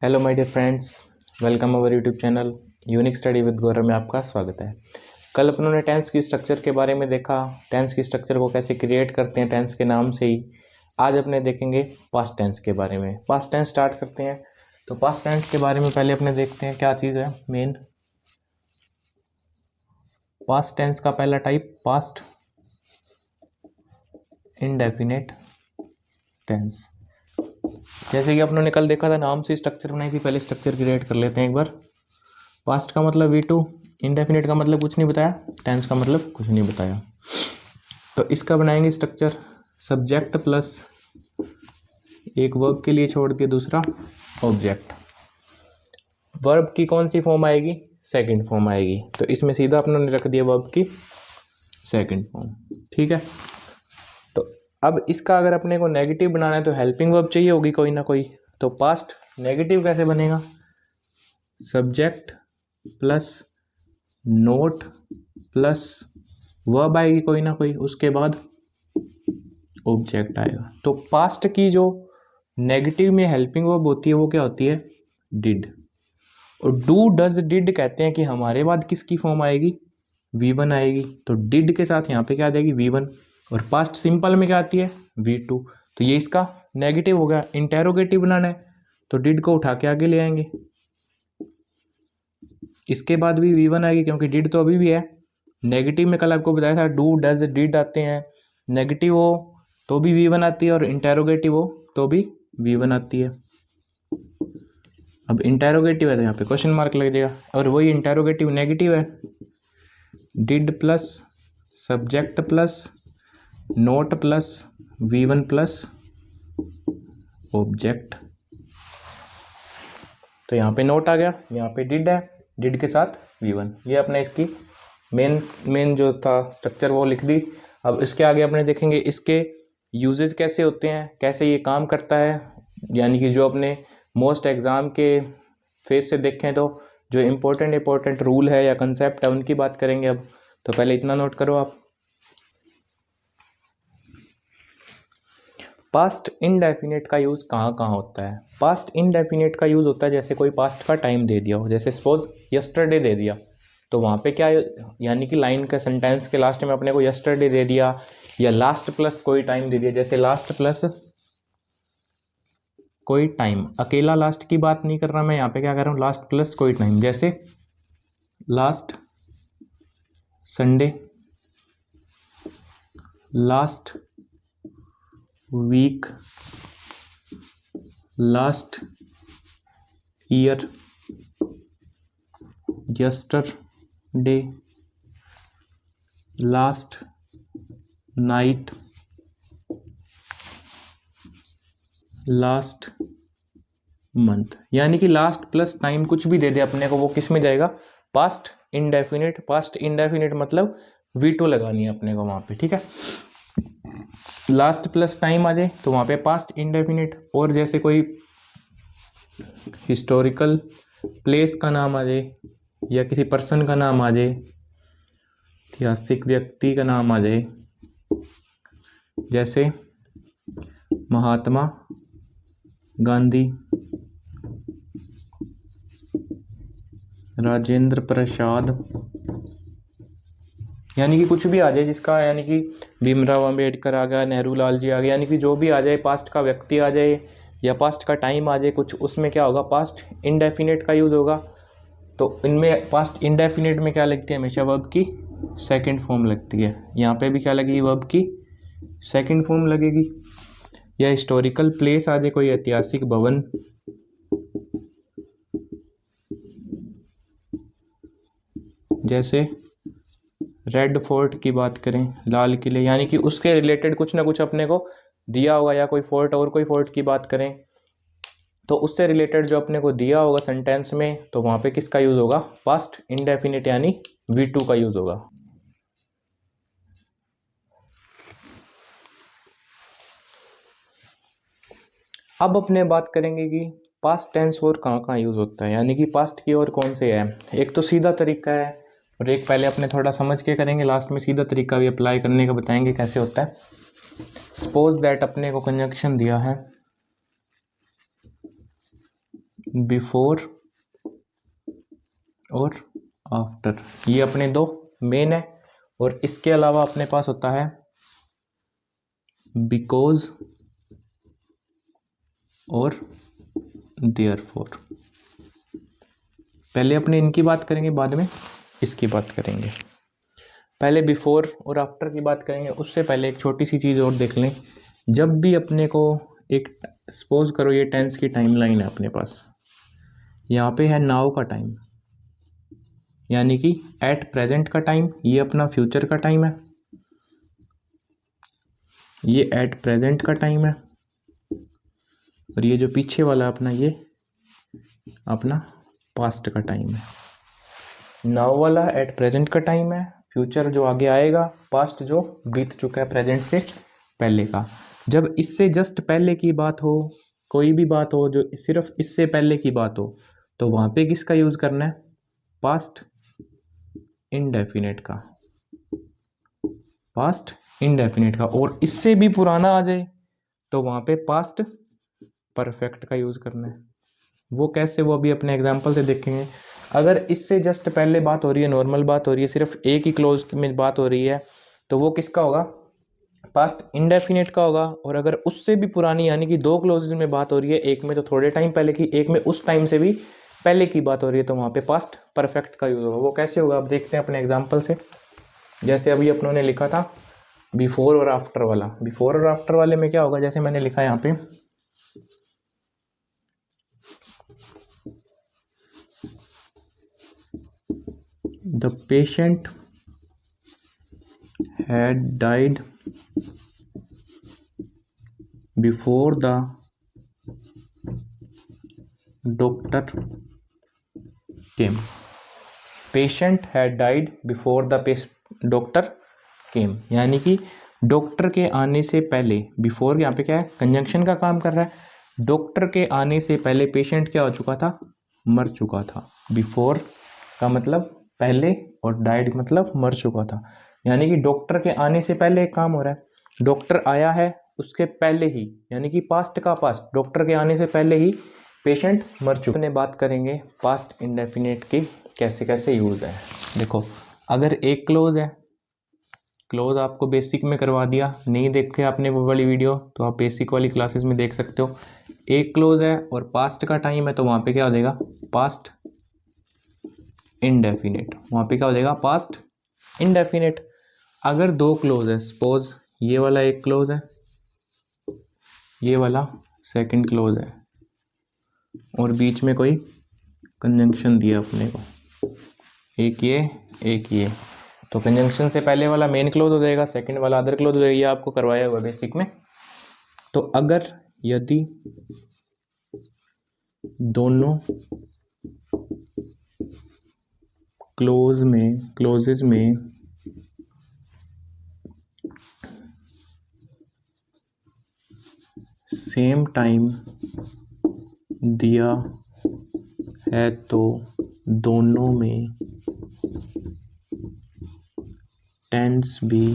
Hello my dear friends, welcome our YouTube channel unique study with Gaurav में आपका स्वागत है। कल अपनों ने टेंस की स्ट्रक्चर के बारे में देखा, टेंस की स्ट्रक्चर को कैसे क्रिएट करते हैं टेंस के नाम से ही। आज अपने देखेंगे पास्ट टेंस के बारे में। पास्ट टेंस स्टार्ट करते हैं। तो पास्ट टेंस के बारे में पहले अपने देखते हैं क्या चीज़ है मेन। पास्ट टेंस का पहला टाइप पास्ट इंडेफिनिट टेंस। जैसे कि अपनों ने कल देखा था, नाम से स्ट्रक्चर बनाई थी, पहले स्ट्रक्चर क्रिएट कर लेते हैं एक बार। पास्ट का मतलब V2, इंडेफिनिट का मतलब कुछ नहीं बताया, टेंस का मतलब कुछ नहीं बताया। तो इसका बनाएंगे स्ट्रक्चर, सब्जेक्ट प्लस एक वर्ब के लिए छोड़ के दूसरा ऑब्जेक्ट। वर्ब की कौन सी फॉर्म आएगी? सेकंड फॉर्म आएगी। तो इसमें सीधा अपनों ने रख दिया वर्ब की सेकंड फॉर्म। ठीक है। अब इसका अगर अपने को नेगेटिव बनाना है तो हेल्पिंग वर्ब चाहिए होगी कोई ना कोई। तो पास्ट नेगेटिव कैसे बनेगा? Subject plus note plus verb आएगी कोई ना कोई, उसके बाद ऑब्जेक्ट आएगा। तो पास्ट की जो नेगेटिव में हेल्पिंग वर्ब होती है वो क्या होती है? डिड। और डू डज डिड कहते हैं कि हमारे बाद किसकी फॉर्म आएगी? V1 आएगी। तो डिड के साथ यहाँ पे क्या आ जाएगी? V1। और पास्ट सिंपल में क्या आती है? V2। तो ये इसका नेगेटिव हो गया। इंटेरोगेटिव बनाना है तो डिड को उठा के आगे ले आएंगे, इसके बाद भी V1 आएगी क्योंकि डिड तो अभी भी है। नेगेटिव में कल आपको बताया था डू डज डिड आते हैं, नेगेटिव हो तो भी V1 आती है और इंटेरोगेटिव हो तो भी V1 आती है। अब इंटेरोगेटिव है तो यहाँ पे क्वेश्चन मार्क लग जाएगा, और वही इंटेरोगेटिव नेगेटिव है। Did plus subject plus note plus V1 plus object. तो यहाँ पे नोट आ गया, यहाँ पे डिड है, डिड के साथ V1। ये अपने इसकी मेन जो था स्ट्रक्चर वो लिख दी। अब इसके आगे अपने देखेंगे इसके यूजेस कैसे होते हैं, कैसे ये काम करता है। यानी कि जो अपने मोस्ट एग्ज़ाम के फेज से देखें तो जो इम्पोर्टेंट रूल है या कंसेप्ट है उनकी बात करेंगे अब। तो पहले इतना नोट करो आप, पास्ट इनडेफिनेट का यूज़ कहाँ कहाँ होता है? पास्ट इनडेफिनेट का यूज़ होता है जैसे कोई पास्ट का टाइम दे दिया हो, जैसे सपोज यस्टरडे दे दिया, तो वहाँ पे क्या, यानी कि लाइन का सेंटेंस के लास्ट में अपने को यस्टरडे दे दिया, या लास्ट प्लस कोई टाइम दे दिया। जैसे लास्ट प्लस कोई टाइम, अकेला लास्ट की बात नहीं कर रहा मैं, यहाँ पे क्या कर रहा हूँ? लास्ट प्लस कोई टाइम। जैसे last Sunday, last week, last year, yesterday, last night, last month. यानी कि लास्ट प्लस टाइम कुछ भी दे दे अपने को, वो किस में जाएगा? Past indefinite. पास्ट इनडेफिनिट मतलब V2 लगानी है अपने को वहाँ पे। ठीक है, लास्ट प्लस टाइम आ जाए तो वहाँ पे पास्ट इनडेफिनिट। और जैसे कोई हिस्टोरिकल प्लेस का नाम आ जाए, या किसी पर्सन का नाम आ जाए, ऐतिहासिक व्यक्ति का नाम आ जाए, जैसे महात्मा गांधी, राजेंद्र प्रसाद, यानी कि कुछ भी आ जाए जिसका, यानी कि भीमराव अंबेडकर आ गया, नेहरू लाल जी आ गए, यानी कि जो भी आ जाए, पास्ट का व्यक्ति आ जाए या पास्ट का टाइम आ जाए कुछ, उसमें क्या होगा? पास्ट इनडेफिनिट का यूज़ होगा। तो इनमें पास्ट इनडेफिनिट में क्या लगती है? हमेशा वर्ब की सेकंड फॉर्म लगती है। यहाँ पे भी क्या लगेगी? वर्ब की सेकंड फॉर्म लगेगी। या हिस्टोरिकल प्लेस आ जाए, कोई ऐतिहासिक भवन, जैसे रेड फोर्ट की बात करें, लाल किले, यानी कि उसके रिलेटेड कुछ ना कुछ अपने को दिया होगा। या कोई फोर्ट, और कोई फोर्ट की बात करें तो उससे रिलेटेड जो अपने को दिया होगा सेंटेंस में, तो वहाँ पे किसका यूज़ होगा? पास्ट इनडेफिनिट यानी V2 का यूज़ होगा। अब अपने बात करेंगे कि पास्ट टेंस और कहाँ कहाँ यूज़ होता है, यानी कि पास्ट की और कौन से है। एक तो सीधा तरीका है, और एक पहले अपने थोड़ा समझ के करेंगे, लास्ट में सीधा तरीका भी अप्लाई करने का बताएंगे कैसे होता है। सपोज दैट अपने को कंजंक्शन दिया है बिफोर और आफ्टर, ये अपने दो मेन है। और इसके अलावा अपने पास होता है बिकॉज और देयरफॉर। पहले अपने इनकी बात करेंगे, बाद में इसकी बात करेंगे। पहले बिफोर और आफ्टर की बात करेंगे, उससे पहले एक छोटी सी चीज़ और देख लें। जब भी अपने को एक, सपोज करो ये टेंस की टाइमलाइन है अपने पास, यहाँ पे है नाउ का टाइम, यानी कि एट प्रेजेंट का टाइम, ये अपना फ्यूचर का टाइम है, ये एट प्रेजेंट का टाइम है, और ये जो पीछे वाला अपना, ये अपना पास्ट का टाइम है। नाउ वाला एट प्रेजेंट का टाइम है, फ्यूचर जो आगे आएगा, पास्ट जो बीत चुका है प्रेजेंट से पहले का। जब इससे जस्ट पहले की बात हो, कोई भी बात हो जो सिर्फ इससे पहले की बात हो, तो वहाँ पे किसका यूज़ करना है? पास्ट इंडेफिनिट का, पास्ट इंडेफिनिट का। और इससे भी पुराना आ जाए तो वहाँ पे पास्ट परफेक्ट का यूज़ करना है। वो कैसे, वो अभी अपने एग्जाम्पल से देखेंगे। अगर इससे जस्ट पहले बात हो रही है, नॉर्मल बात हो रही है, सिर्फ एक ही क्लोज में बात हो रही है, तो वो किसका होगा? पास्ट इंडेफिनिट का होगा। और अगर उससे भी पुरानी, यानी कि दो क्लोजेज में बात हो रही है, एक में तो थोड़े टाइम पहले की, एक में उस टाइम से भी पहले की बात हो रही है, तो वहाँ पे पास्ट परफेक्ट का यूज़ होगा। वो कैसे होगा, अब देखते हैं अपने एग्जाम्पल से। जैसे अभी अपनों ने लिखा था बिफोर और आफ्टर वाला, बिफोर और आफ्टर वाले में क्या होगा, जैसे मैंने लिखा यहाँ पे, the patient had died before the doctor came. Patient had died before the doctor came, यानी कि डॉक्टर के आने से पहले, बिफोर यहाँ पे क्या है, कंजंक्शन का काम कर रहा है। डॉक्टर के आने से पहले पेशेंट क्या हो चुका था? मर चुका था। बिफोर का मतलब पहले और डाइड मतलब मर चुका था, यानी कि डॉक्टर के आने से पहले एक काम हो रहा है। डॉक्टर आया है उसके पहले ही, यानी कि पास्ट का पास्ट, डॉक्टर के आने से पहले ही पेशेंट मर चुका है। बात करेंगे पास्ट इंडेफिनिट की कैसे कैसे यूज़ है। देखो, अगर एक क्लोज है, क्लोज आपको बेसिक में करवा दिया, नहीं देखे आपने वो वाली वीडियो तो आप बेसिक वाली क्लासेस में देख सकते हो। एक क्लोज है और पास्ट का टाइम है, तो वहाँ पे क्या हो जाएगा? Past indefinite. वहाँ पे क्या हो जाएगा? Past indefinite. अगर दो क्लोज है, सपोज ये वाला एक क्लोज है, ये वाला सेकंड क्लोज है, और बीच में कोई कंजंक्शन दिया अपने को, एक ये एक ये, तो कंजंक्शन से पहले वाला मेन क्लोज हो जाएगा, सेकंड वाला अदर क्लोज हो जाएगा। ये आपको करवाया हुआ बेसिक में। तो अगर यदि दोनों क्लोजेज में सेम टाइम दिया है, तो दोनों में टेंस भी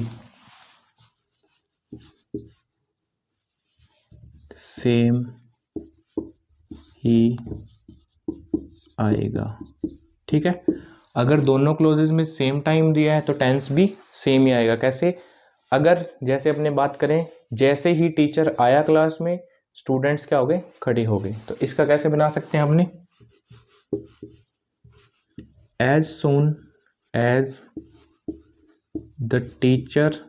सेम ही आएगा। ठीक है, अगर दोनों क्लोजेज में सेम टाइम दिया है तो टेंस भी सेम ही आएगा। कैसे? अगर जैसे अपने बात करें, जैसे ही टीचर आया क्लास में, स्टूडेंट्स क्या हो गए? खड़े हो गए। तो इसका कैसे बना सकते हैं हमने? As soon as the teacher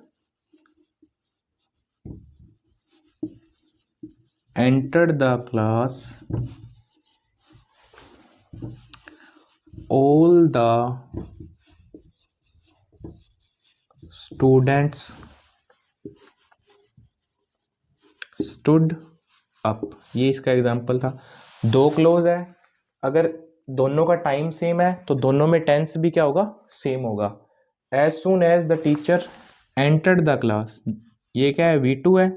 entered the class, all the students stood up। ये इसका एग्जाम्पल था। दो क्लोज है, अगर दोनों का टाइम सेम है तो दोनों में टेंस भी क्या होगा? सेम होगा। As soon as the teacher entered the class, ये क्या है? V2 है।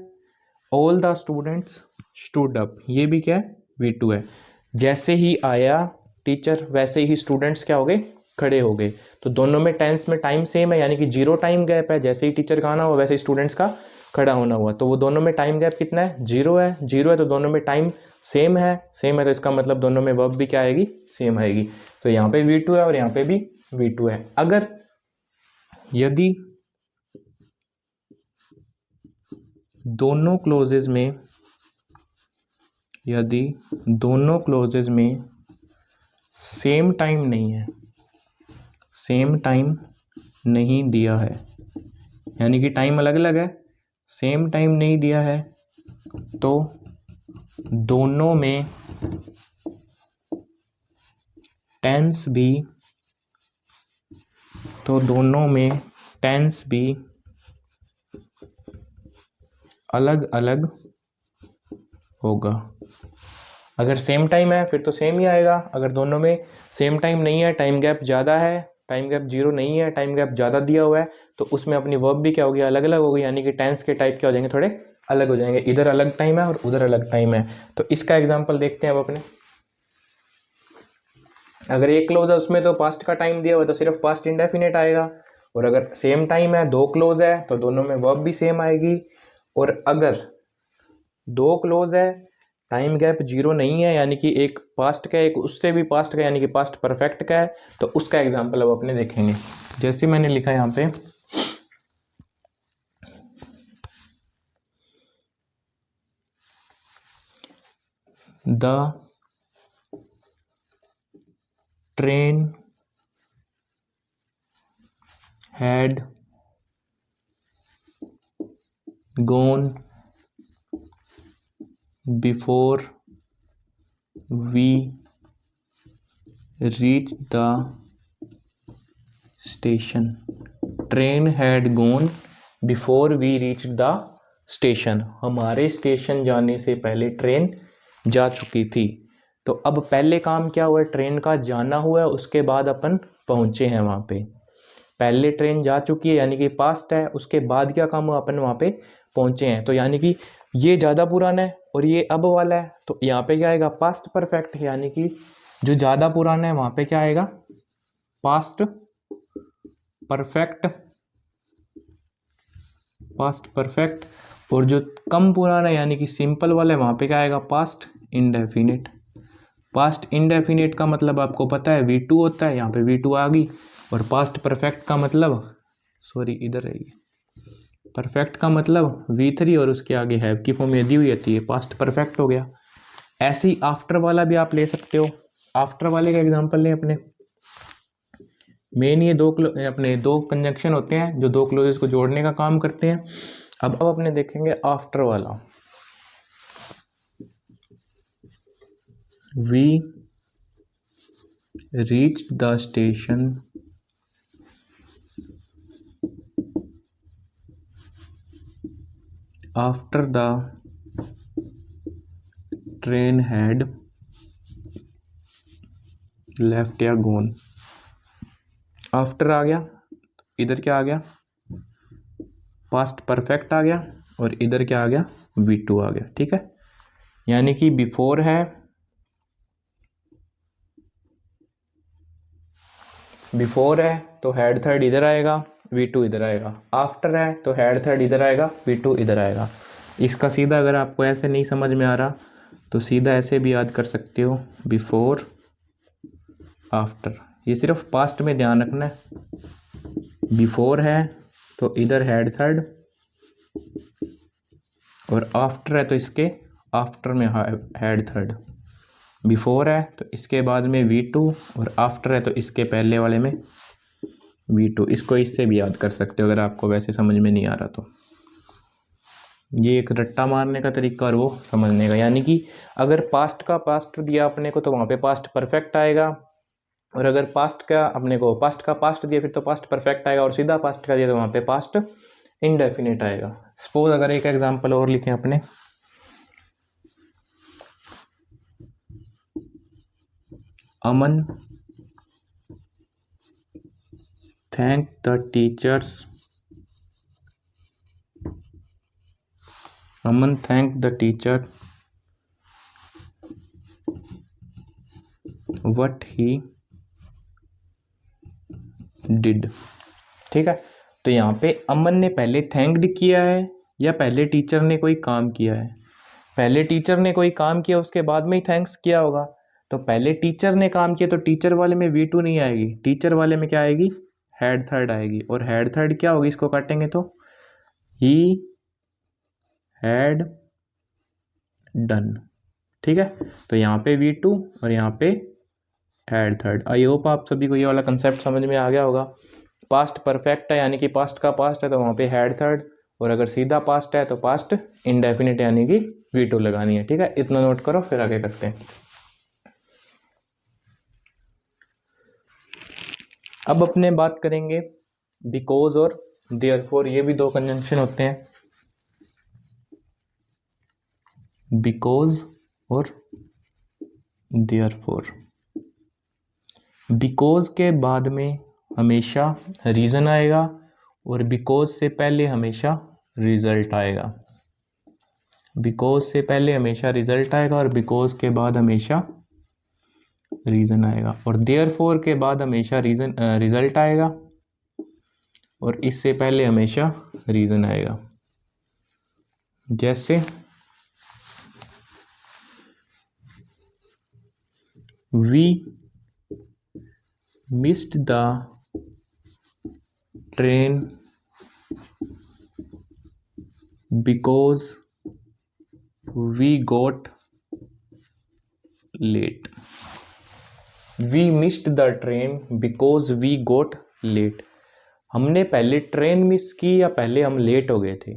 All the students stood up, ये भी क्या है? V2 है। जैसे ही आया टीचर वैसे ही स्टूडेंट्स क्या हो गए? खड़े हो गए। तो दोनों में टेंस में टाइम सेम है, यानी कि 0 टाइम गैप है। जैसे ही टीचर का आना हुआ वैसे ही स्टूडेंट्स का खड़ा होना हुआ, तो वो दोनों में टाइम गैप कितना है? 0 है। 0 है तो दोनों में टाइम सेम है तो इसका मतलब दोनों में वर्ब भी क्या आएगी, सेम आएगी। तो यहाँ पे V2 है और यहाँ पे भी V2 है। अगर यदि दोनों क्लोजेज में सेम टाइम नहीं है, सेम टाइम नहीं दिया है, यानी कि टाइम अलग अलग है, सेम टाइम नहीं दिया है, तो दोनों में टेंस भी अलग अलग होगा। अगर सेम टाइम है फिर तो सेम ही आएगा, अगर दोनों में सेम टाइम नहीं है, टाइम गैप ज़्यादा है, टाइम गैप 0 नहीं है, टाइम गैप ज़्यादा दिया हुआ है, तो उसमें अपनी वर्ब भी क्या होगी, अलग अलग होगी, यानी कि टेंस के टाइप क्या हो जाएंगे, थोड़े अलग हो जाएंगे। इधर अलग टाइम है और उधर अलग टाइम है। तो इसका एग्जाम्पल देखते हैं अब अपने। अगर एक क्लोज है उसमें तो पास्ट का टाइम दिया हुआ तो सिर्फ पास्ट इंडेफिनिट आएगा, और अगर सेम टाइम है, दो क्लोज है, तो दोनों में वर्ब भी सेम आएगी। और अगर दो क्लोज है, टाइम गैप 0 नहीं है, यानी कि एक पास्ट का है, एक उससे भी पास्ट का, यानी कि पास्ट परफेक्ट का है, तो उसका एग्जाम्पल अब अपने देखेंगे। जैसे मैंने लिखा है यहाँ पे, the train had gone before we reached the station. Train had gone before we reached the station. हमारे स्टेशन जाने से पहले ट्रेन जा चुकी थी। तो अब पहले काम क्या हुआ है, ट्रेन का जाना हुआ है, उसके बाद अपन पहुंचे हैं वहाँ पे। पहले ट्रेन जा चुकी है यानी कि पास्ट है, उसके बाद क्या काम हुआ, अपन वहाँ पे पहुंचे हैं। तो यानी कि ये ज़्यादा पुराना है और ये अब वाला है, तो यहाँ पे क्या आएगा, पास्ट परफेक्ट, यानी कि जो ज़्यादा पुराना है वहाँ पे क्या आएगा, पास्ट परफेक्ट, और जो कम पुराना है यानी कि सिंपल वाला है वहाँ पे क्या आएगा, पास्ट इंडेफिनिट। पास्ट इंडेफिनिट का मतलब आपको पता है V2 होता है, यहाँ पे V2 आ गई। और पास्ट परफेक्ट का मतलब, सॉरी इधर है, परफेक्ट का मतलब V3 और उसके आगे हैव की फॉर्म यदि हुई थी, ये पास्ट परफेक्ट हो गया। ऐसे ही आफ्टर वाला भी आप ले सकते हो। आफ्टर वाले का एग्जांपल लें अपने, मेन ये अपने दो कंजंक्शन होते हैं जो दो क्लोजेस को जोड़ने का काम करते हैं। अब अपने देखेंगे आफ्टर वाला। We reach the station after the train had left या गॉन। आफ्टर आ गया, इधर क्या आ गया, पास्ट परफेक्ट आ गया, और इधर क्या आ गया, V2 आ गया। ठीक है, यानी कि बिफोर है, तो हेड थर्ड इधर आएगा, V2 इधर आएगा। आफ्टर है तो हेड थर्ड इधर आएगा, V2 इधर आएगा। इसका सीधा अगर आपको ऐसे नहीं समझ में आ रहा तो सीधा ऐसे भी याद कर सकते हो, बिफोर आफ्टर। ये सिर्फ पास्ट में ध्यान रखना है, बिफोर है तो इधर हेड थर्ड, और आफ्टर है तो इसके आफ्टर में हेड थर्ड। बिफोर है तो इसके बाद में V2, और आफ्टर है तो इसके पहले वाले में V2। इसको इससे भी याद कर सकते हो अगर आपको वैसे समझ में नहीं आ रहा तो। ये एक रट्टा मारने का तरीका और वो समझने का, यानी कि अगर पास्ट का पास्ट दिया अपने को तो वहाँ पे पास्ट परफेक्ट आएगा, और अगर पास्ट का अपने को पास्ट का पास्ट दिया फिर तो पास्ट परफेक्ट आएगा, और सीधा पास्ट का दिया तो वहाँ पे पास्ट इंडेफिनिट आएगा। सपोज अगर एक एग्जांपल और लिखें अपने, Aman thank the teachers, Aman thank the teacher what he did. ठीक है, तो यहाँ पे अमन ने पहले थैंक्ड किया है या पहले टीचर ने कोई काम किया है, पहले टीचर ने कोई काम किया उसके बाद में ही थैंक्स किया होगा, तो पहले टीचर ने काम किया तो टीचर वाले में V2 नहीं आएगी, टीचर वाले में क्या आएगी, हैड थर्ड आएगी। और हैड थर्ड क्या होगी, इसको काटेंगे तो ही हैड डन। ठीक है, तो यहाँ पे V2 और यहाँ पे हैड थर्ड। आई होप आप सभी को ये वाला कंसेप्ट समझ में आ गया होगा। पास्ट परफेक्ट है यानी कि पास्ट का पास्ट है तो वहाँ पे हैड थर्ड, और अगर सीधा पास्ट है तो पास्ट इंडेफिनिट यानी कि V2 लगानी है। ठीक है, इतना नोट करो, फिर आगे करते हैं। अब अपने बात करेंगे बिकॉज और देयरफॉर, ये भी दो कंजंक्शन होते हैं, बिकॉज और देयरफॉर। बिकॉज के बाद में हमेशा रीज़न आएगा और बिकॉज से पहले हमेशा रिजल्ट आएगा। बिकॉज से पहले हमेशा रिजल्ट आएगा और बिकॉज के बाद हमेशा रीज़न आएगा, और देयरफॉर के बाद हमेशा रिजल्ट आएगा और इससे पहले हमेशा रीज़न आएगा। जैसे we missed the train because we got late. We missed the train because we got late. हमने पहले ट्रेन मिस की या पहले हम लेट हो गए थे?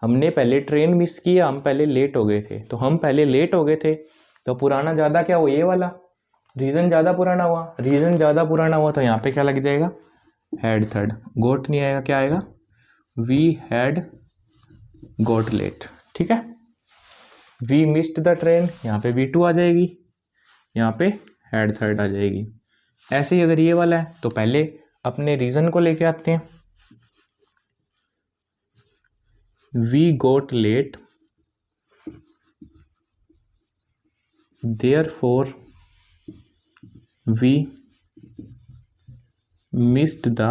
हमने पहले ट्रेन मिस की या हम पहले लेट हो गए थे? तो हम पहले लेट हो गए थे, तो पुराना ज़्यादा क्या हुआ, ये वाला रीज़न ज़्यादा पुराना हुआ। रीज़न ज़्यादा पुराना हुआ तो यहाँ पे क्या लग जाएगा, हैड थर्ड। गोट नहीं आएगा, क्या आएगा, वी हैड गोट लेट। ठीक है, वी मिस्ड द ट्रेन, यहाँ पे V2 आ जाएगी, यहाँ पे हैड थर्ड आ जाएगी। ऐसे ही अगर ये वाला है तो पहले अपने रीज़न को लेके आते हैं। We got late therefore we missed the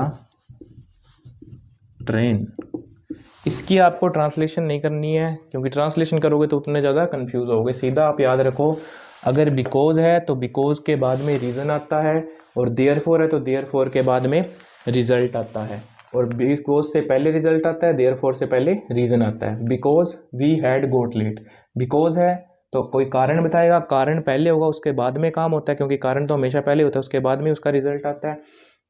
train. इसकी आपको ट्रांसलेशन नहीं करनी है, क्योंकि ट्रांसलेशन करोगे तो उतने ज़्यादा कंफ्यूज होगे। सीधा आप याद रखो, अगर बिकॉज है तो बिकॉज के बाद में रीज़न आता है, और देयरफॉर है तो देयरफॉर के बाद में रिजल्ट आता है, और बिकॉज से पहले रिजल्ट आता है, देयरफॉर से पहले रीज़न आता है। Because we had got late, because है तो कोई कारण बताएगा, कारण पहले होगा उसके बाद में काम होता है, क्योंकि कारण तो हमेशा पहले होता है, उसके बाद में उसका रिजल्ट आता है।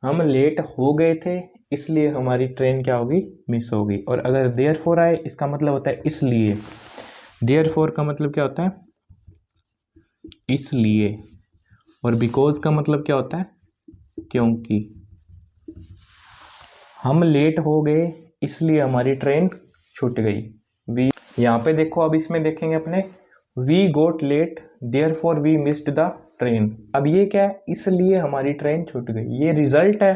हम लेट हो गए थे इसलिए हमारी ट्रेन क्या होगी, मिस होगी। और अगर देयरफॉर आए इसका मतलब होता है इसलिए। देयरफॉर का मतलब क्या होता है, इसलिए। और बिकॉज का मतलब क्या होता है, क्योंकि। हम लेट हो गए इसलिए हमारी ट्रेन छूट गई। वी, यहाँ पे देखो, अब इसमें देखेंगे अपने, we got late therefore we missed the train. अब ये क्या है, इसलिए हमारी ट्रेन छूट गई। ये रिजल्ट है,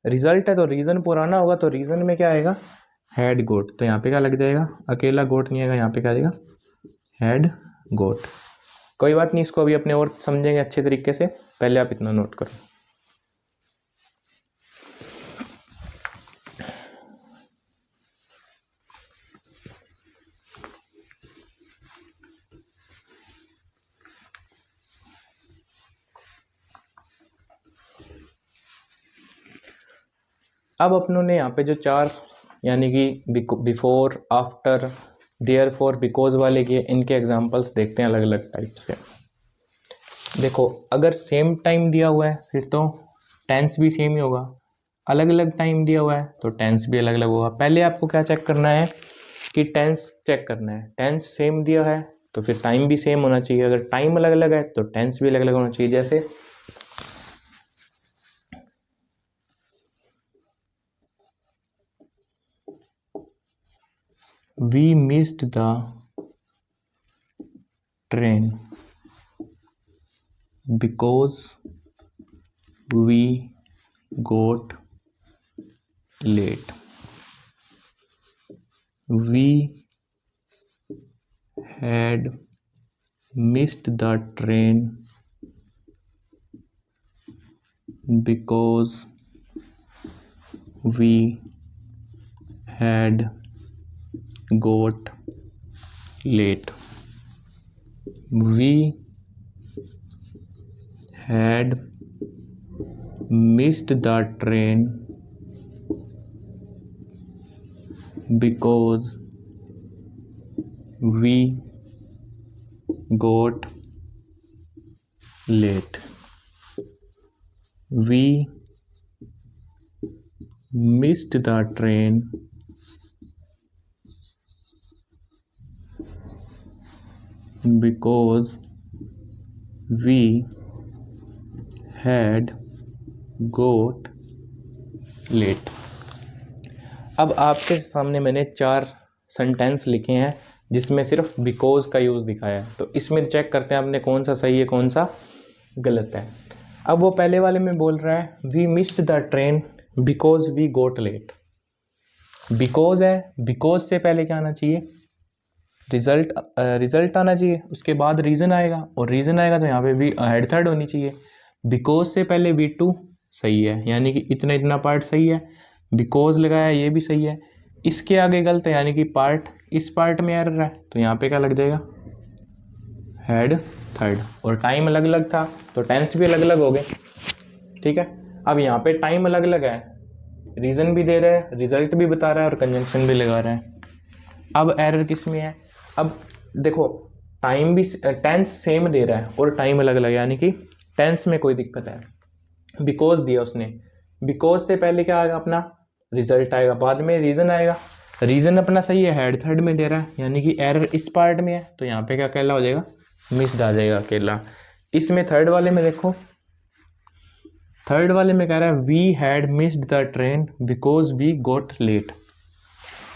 रिजल्ट है तो रीज़न पुराना होगा, तो रीज़न में क्या आएगा, हैड गोट। तो यहाँ पे क्या लग जाएगा, अकेला गोट नहीं आएगा, यहाँ पे क्या आएगा, हैड गोट। कोई बात नहीं, इसको अभी अपने और समझेंगे अच्छे तरीके से, पहले आप इतना नोट करो। अब अपनों ने यहाँ पे जो चार यानी कि बिफोर, आफ्टर, देयरफॉर, बिकॉज वाले किए, इनके एग्जांपल्स देखते हैं अलग अलग टाइप से। देखो, अगर सेम टाइम दिया हुआ है फिर तो टेंस भी सेम ही होगा, अलग अलग टाइम दिया हुआ है तो टेंस भी अलग अलग होगा। पहले आपको क्या चेक करना है कि टेंस चेक करना है। टेंस सेम दिया है तो फिर टाइम भी सेम होना चाहिए, अगर टाइम अलग अलग है तो टेंस भी अलग अलग होना चाहिए। जैसे we missed the train because we got late. We had missed the train because we had got late. We had missed the train because we got late. We missed the train because we had got late. अब आपके सामने मैंने 4 sentence लिखे हैं जिसमें सिर्फ because का use दिखाया है, तो इसमें चेक करते हैं आपने कौन सा सही है कौन सा गलत है। अब वो पहले वाले में बोल रहा है we missed the train because we got late. Because है, बिकॉज से पहले क्या आना चाहिए, रिजल्ट आना चाहिए, उसके बाद रीज़न आएगा, और रीज़न आएगा तो यहाँ पे भी हेड थर्ड होनी चाहिए। बिकॉज से पहले V2 सही है, यानी कि इतना इतना पार्ट सही है, बिकॉज लगाया ये भी सही है। इसके आगे गलत है, यानी कि पार्ट इस पार्ट में एरर है, तो यहाँ पे क्या लग जाएगा, हेड थर्ड। और टाइम अलग अलग था तो टेंस भी अलग अलग हो गए, ठीक है। अब यहाँ पे टाइम अलग अलग है, रीज़न भी दे रहा है, रिजल्ट भी बता रहा है और कंजंक्शन भी लगा रहा है। अब एरर किस में है, अब देखो टाइम भी टेंस सेम दे रहा है और टाइम अलग अलग, यानी कि टेंस में कोई दिक्कत है। बिकॉज दिया उसने, बिकॉज से पहले क्या आएगा अपना रिजल्ट आएगा, बाद में रीज़न आएगा। रीज़न अपना सही है, हेड थर्ड में दे रहा है, यानी कि एरर इस पार्ट में है, तो यहाँ पे क्या अकेला हो जाएगा, मिस्ड आ जाएगा अकेला। इसमें थर्ड वाले में देखो, थर्ड वाले में कह रहा है we had missed the train because we got late.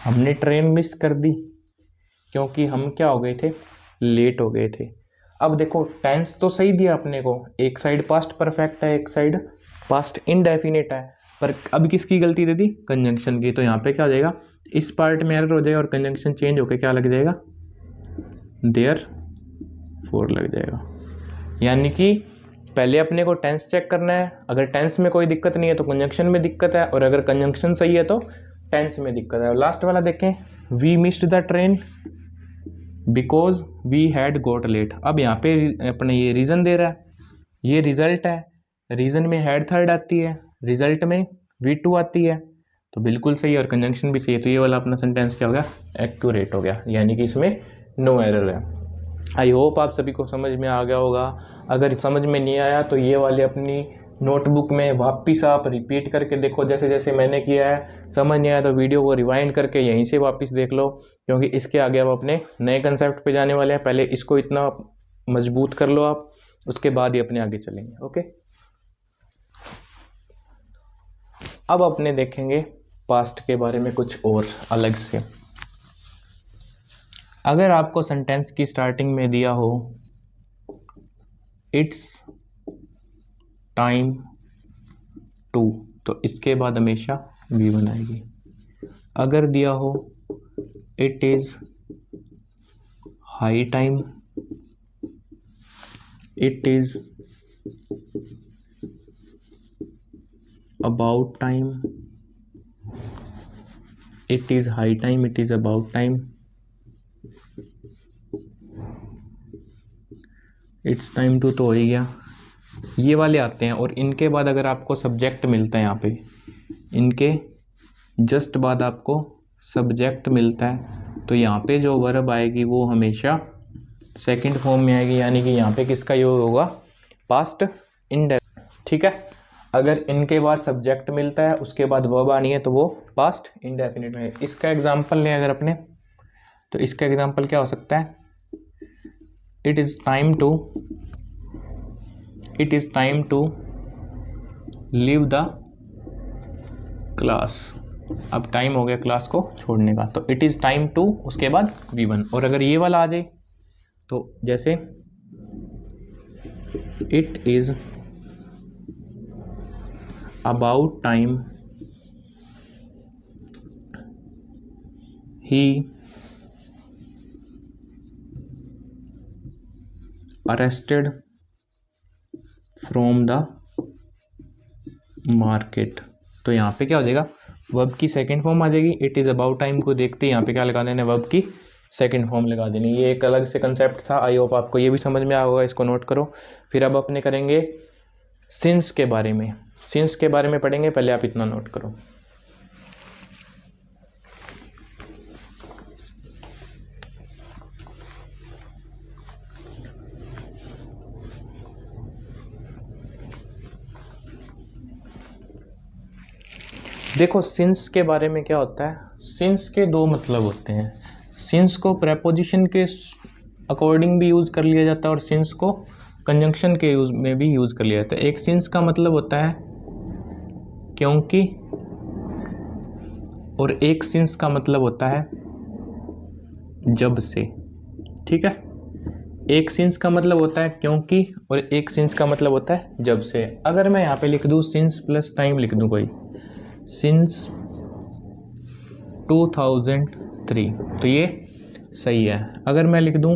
हमने ट्रेन मिस कर दी क्योंकि हम क्या हो गए थे, लेट हो गए थे। अब देखो टेंस तो सही दिया अपने को, एक साइड पास्ट परफेक्ट है, एक साइड पास्ट इंडेफिनिट है, पर अब किसकी गलती दे दी, कंजंक्शन की। तो यहाँ पे क्या हो जाएगा, इस पार्ट में एरर हो जाएगा और कंजंक्शन चेंज होकर क्या लग जाएगा, देयर फोर लग जाएगा। यानी कि पहले अपने को टेंस चेक करना है, अगर टेंस में कोई दिक्कत नहीं है तो कंजंक्शन में दिक्कत है, और अगर कंजंक्शन सही है तो टेंस में दिक्कत है। और लास्ट वाला देखें, we missed the train because we had got late. अब यहाँ पे अपने ये रीज़न दे रहा है, ये रिजल्ट है, रीज़न में हेड थर्ड आती है, रिजल्ट में V2 आती है, तो बिल्कुल सही है और कंजंक्शन भी सही है। तो ये वाला अपना सेंटेंस क्या हो गया, एक्यूरेट हो गया, यानी कि इसमें नो एरर है। आई होप आप सभी को समझ में आ गया होगा। अगर समझ में नहीं आया तो ये वाले अपनी नोटबुक में वापस आप रिपीट करके देखो, जैसे जैसे मैंने किया है। समझ नहीं आया तो वीडियो को रिवाइंड करके यहीं से वापस देख लो, क्योंकि इसके आगे आप अपने नए कंसेप्ट पे जाने वाले हैं। पहले इसको इतना मजबूत कर लो आप, उसके बाद ही अपने आगे चलेंगे। ओके, अब अपने देखेंगे पास्ट के बारे में कुछ और अलग से। अगर आपको सेंटेंस की स्टार्टिंग में दिया हो इट्स टाइम टू, तो इसके बाद हमेशा V1 आएगी। अगर दिया हो it is high time, it is about time, it is high time, it is about time, it's time to तो हो ही गया, ये वाले आते हैं। और इनके बाद अगर आपको सब्जेक्ट मिलता है, यहाँ पे इनके जस्ट बाद आपको सब्जेक्ट मिलता है, तो यहाँ पे जो वर्ब आएगी वो हमेशा सेकंड फॉर्म में आएगी, यानी कि यहाँ पे किसका यूज होगा, पास्ट इंडेफिनिट। ठीक है, अगर इनके बाद सब्जेक्ट मिलता है उसके बाद वर्ब आनी है तो वो पास्ट इंडेफिनिट में। इसका एग्जांपल लें अगर अपने, तो इसका एग्जांपल क्या हो सकता है, it is time to leave the class. अब टाइम हो गया क्लास को छोड़ने का, तो इट इज़ टाइम टू उसके बाद V1। और अगर ये वाला आ जाए तो जैसे it is about time he arrested from the market. तो यहाँ पे क्या हो जाएगा, वर्ब की सेकंड फॉर्म आ जाएगी। इट इज़ अबाउट टाइम को देखते यहाँ पे क्या लगा देना, वर्ब की सेकंड फॉर्म लगा देनी। ये एक अलग से कंसेप्ट था, आई होप आपको ये भी समझ में आया होगा, इसको नोट करो। फिर अब अपने करेंगे सिंस के बारे में, सिंस के बारे में पढ़ेंगे, पहले आप इतना नोट करो। देखो सिंस के बारे में क्या होता है, सिंस के दो मतलब होते हैं। सिंस को प्रेपोजिशन के अकॉर्डिंग भी यूज़ कर लिया जाता है और सिंस को कंजंक्शन के यूज में भी यूज़ कर लिया जाता है। एक सिंस का मतलब होता है क्योंकि, और एक सिंस का मतलब होता है जब से। ठीक है, एक सिंस का मतलब होता है क्योंकि और एक सिंस का मतलब होता है जब से। अगर मैं यहाँ पे लिख दूँ सिंस प्लस टाइम लिख दूँ कोई, सिंस 2003, तो ये सही है। अगर मैं लिख दूं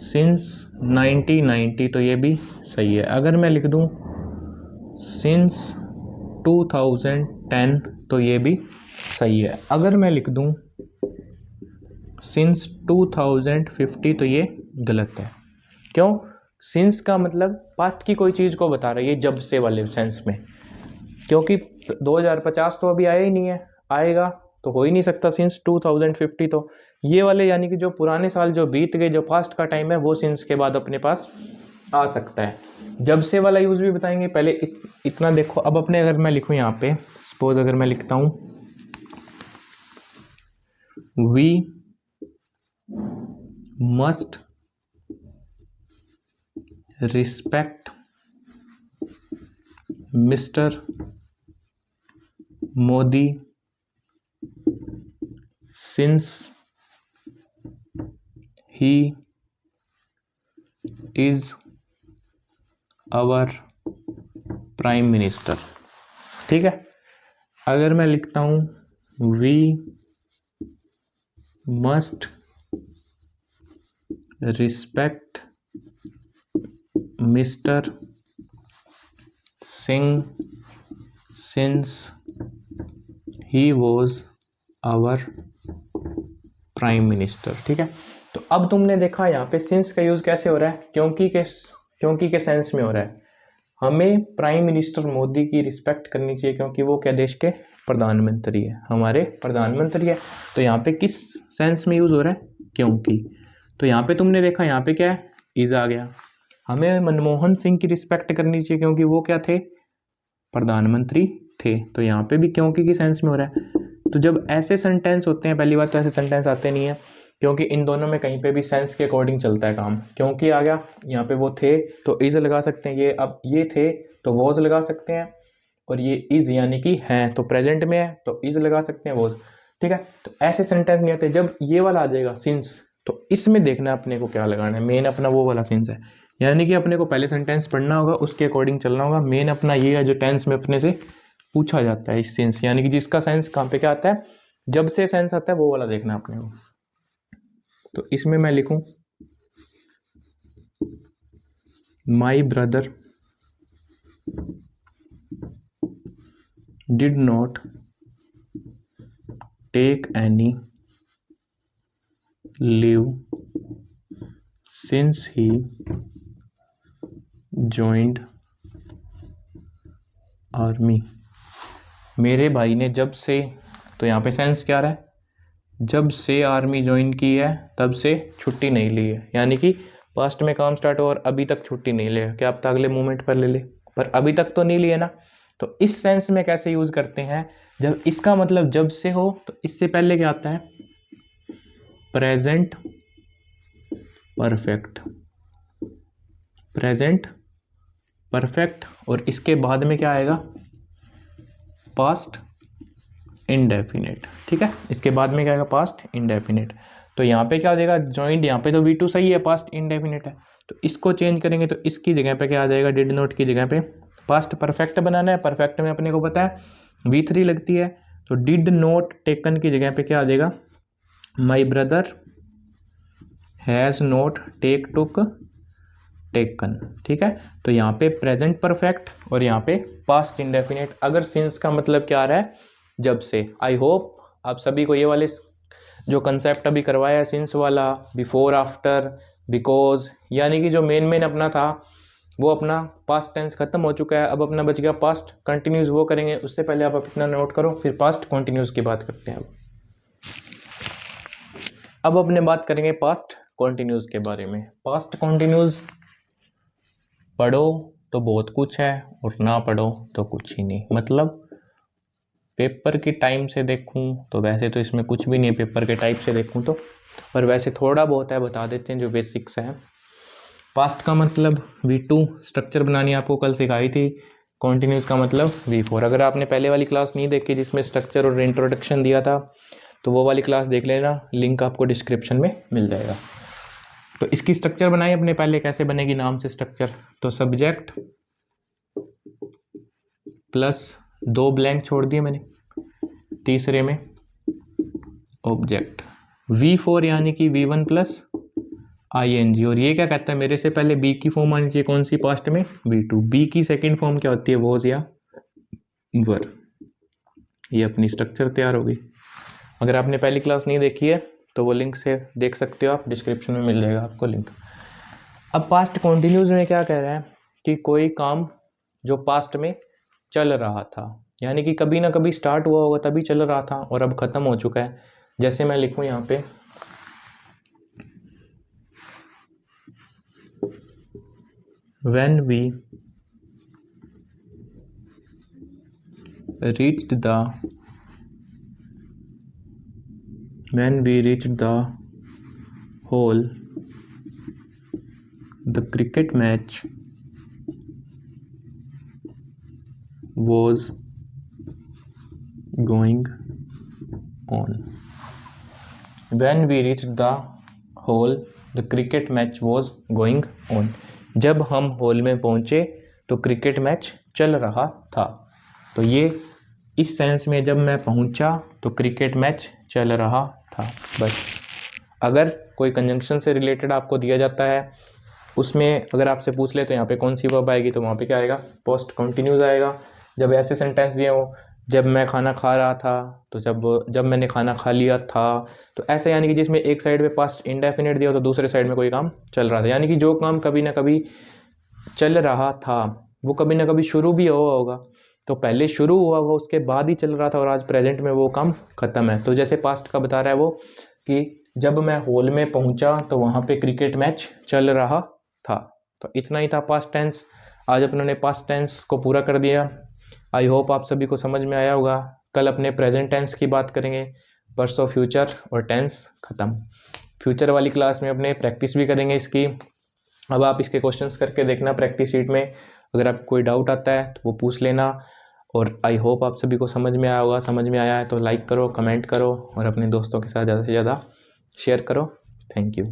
सिंस 1990 तो ये भी सही है। अगर मैं लिख दूं सिंस 2010 तो ये भी सही है। अगर मैं लिख दूं सिंस 2050 तो ये गलत है। क्यों? सिंस का मतलब पास्ट की कोई चीज़ को बता रही है जब से वाले सेंस में, क्योंकि 2050 तो अभी आया ही नहीं है, आएगा तो हो ही नहीं सकता सिंस 2050। तो ये वाले यानी कि जो पुराने साल जो बीत गए, जो पास्ट का टाइम है, वो सिंस के बाद अपने पास आ सकता है। जब से वाला यूज़ भी बताएंगे, पहले इतना देखो। अब अपने अगर मैं लिखूँ यहाँ पे, सपोज अगर मैं लिखता हूँ we must respect Mr Modi since he is our prime minister. ठीक है, अगर मैं लिखता हूँ we must respect Mr Singh since he was our prime minister. ठीक है, तो अब तुमने देखा यहाँ पे सिंस का यूज़ कैसे हो रहा है, क्योंकि के सेंस में हो रहा है। हमें प्राइम मिनिस्टर मोदी की रिस्पेक्ट करनी चाहिए क्योंकि वो क्या देश के प्रधानमंत्री है, हमारे प्रधानमंत्री है। तो यहाँ पे किस सेंस में यूज़ हो रहा है? क्योंकि। तो यहाँ पे तुमने देखा, यहाँ पे क्या है, इज आ गया। हमें मनमोहन सिंह की रिस्पेक्ट करनी चाहिए क्योंकि वो क्या थे, प्रधानमंत्री थे। तो यहाँ पे भी क्योंकि की सेंस में हो रहा है। तो जब ऐसे सेंटेंस होते हैं, पहली बात तो ऐसे सेंटेंस आते नहीं है क्योंकि इन दोनों में कहीं पे भी सेंस के अकॉर्डिंग चलता है काम। क्योंकि आ गया, यहाँ पे वो थे तो इज लगा सकते हैं, ये अब ये थे तो वॉज लगा सकते हैं, और ये इज यानी कि हैं तो प्रेजेंट में है तो इज लगा सकते हैं, वॉज। ठीक है, तो ऐसे सेंटेंस नहीं आते। जब ये वाला आ जाएगा सिंस, तो इसमें देखना अपने को क्या लगाना है, मेन अपना वो वाला सिंस है। यानी कि अपने को पहले सेंटेंस पढ़ना होगा, उसके अकॉर्डिंग चलना होगा। मेन अपना ये है जो टेंस में अपने से पूछा जाता है, इस सेंस यानी कि जिसका सेंस कहाँ पे क्या आता है, जब से सेंस आता है वो वाला देखना अपने को। तो इसमें मैं लिखूं my brother did not take any leave since he joined army. मेरे भाई ने जब से, तो यहाँ पे सेंस क्या रहा है, जब से आर्मी ज्वाइन की है तब से छुट्टी नहीं ली है। यानी कि पास्ट में काम स्टार्ट हो और अभी तक छुट्टी नहीं ले, क्या आप अगले मोमेंट पर ले ले, पर अभी तक तो नहीं लिए ना। तो इस सेंस में कैसे यूज करते हैं, जब इसका मतलब जब से हो तो इससे पहले क्या आता है, प्रेजेंट परफेक्ट, प्रेजेंट परफेक्ट, और इसके बाद में क्या आएगा, पास्ट इंडेफिनिट। ठीक है, इसके बाद में क्या आएगा, पास्ट इंडेफिनिट। तो यहाँ पे क्या हो जाएगा, जॉइंट, यहाँ पे तो V2 सही है, पास्ट इंडेफिनिट है, तो इसको चेंज करेंगे तो इसकी जगह पे क्या आ जाएगा, डिड नॉट की जगह पे पास्ट परफेक्ट बनाना है। परफेक्ट में अपने को पता है V3 लगती है, तो डिड नॉट टेकन की जगह पे क्या आ जाएगा, my brother has not take took taken. ठीक है, तो यहाँ पे प्रेजेंट परफेक्ट और यहाँ पे पास्ट इंडेफिनिट। अगर सिंस का मतलब क्या आ रहा है, जब से। आई होप आप सभी को ये वाले जो कंसेप्ट अभी करवाया है सिंस वाला, बिफोर आफ्टर, बिकॉज, यानी कि जो मेन अपना था वो अपना पास्ट टेंस खत्म हो चुका है। अब अपना बच गया पास्ट कंटिन्यूस, वो करेंगे। उससे पहले आप इतना नोट करो, फिर पास्ट कंटिन्यूस की बात करते हैं। अब अपने बात करेंगे पास्ट कंटिन्यूस के बारे में। पास्ट कंटिन्यूस पढ़ो तो बहुत कुछ है और ना पढ़ो तो कुछ ही नहीं। मतलब पेपर की टाइम से देखूं तो वैसे तो इसमें कुछ भी नहीं है, पेपर के टाइप से देखूं तो, पर वैसे थोड़ा बहुत है, बता देते हैं जो बेसिक्स है। पास्ट का मतलब V2 स्ट्रक्चर बनानी आपको कल सिखाई थी। कॉन्टिन्यूस का मतलब V4। अगर आपने पहले वाली क्लास नहीं देखी जिसमें स्ट्रक्चर और इंट्रोडक्शन दिया था तो वो वाली क्लास देख लेना, लिंक आपको डिस्क्रिप्शन में मिल जाएगा। तो इसकी स्ट्रक्चर बनाई अपने पहले, कैसे बनेगी नाम से स्ट्रक्चर। तो सब्जेक्ट प्लस 2 ब्लैंक छोड़ दिए मैंने, तीसरे में ऑब्जेक्ट। V4 यानी कि V1 प्लस ING। और ये क्या कहता है, मेरे से पहले बी की फॉर्म आनी चाहिए कौन सी पास्ट में, V2। बी की सेकंड फॉर्म क्या होती है, वॉज या वर। ये अपनी स्ट्रक्चर तैयार होगी। अगर आपने पहली क्लास नहीं देखी है तो वो लिंक से देख सकते हो आप, डिस्क्रिप्शन में मिल जाएगा आपको लिंक। अब पास्ट कंटिन्यूस में क्या कह रहा है कि कोई काम जो पास्ट में चल रहा था, यानी कि कभी ना कभी स्टार्ट हुआ होगा तभी चल रहा था और अब खत्म हो चुका है। जैसे मैं लिखूं यहाँ पे, when we reached the hole, the cricket match was going on. When we reached the hole, the cricket match was going on. जब हम हॉल में पहुंचे तो क्रिकेट मैच चल रहा था। तो ये इस सेंस में, जब मैं पहुंचा तो क्रिकेट मैच चल रहा था, बस। अगर कोई कंजंक्शन से रिलेटेड आपको दिया जाता है, उसमें अगर आपसे पूछ ले तो यहाँ पे कौन सी वर्ब आएगी, तो वहाँ पे क्या आएगा, पोस्ट कंटिन्यूस आएगा। जब ऐसे सेंटेंस दिए हो, जब मैं खाना खा रहा था, तो जब मैंने खाना खा लिया था, तो ऐसे यानी कि जिसमें एक साइड पे पास्ट इंडेफिनिट दिया हो तो दूसरे साइड में कोई काम चल रहा था। यानी कि जो काम कभी ना कभी चल रहा था वो कभी ना कभी शुरू भी हुआ होगा। तो पहले शुरू हुआ वो उसके बाद ही चल रहा था और आज प्रेजेंट में वो काम खत्म है। तो जैसे पास्ट का बता रहा है वो कि जब मैं हॉल में पहुंचा तो वहाँ पे क्रिकेट मैच चल रहा था। तो इतना ही था पास्ट टेंस। आज अपनों ने पास्ट टेंस को पूरा कर दिया। आई होप आप सभी को समझ में आया होगा। कल अपने प्रेजेंट टेंस की बात करेंगे, परसों फ्यूचर और टेंस ख़त्म। फ्यूचर वाली क्लास में अपने प्रैक्टिस भी करेंगे इसकी। अब आप इसके क्वेश्चंस करके देखना प्रैक्टिस शीट में, अगर आपको कोई डाउट आता है तो वो पूछ लेना। और आई होप आप सभी को समझ में आया होगा। समझ में आया है तो लाइक करो, कमेंट करो और अपने दोस्तों के साथ ज़्यादा से ज़्यादा शेयर करो। Thank you.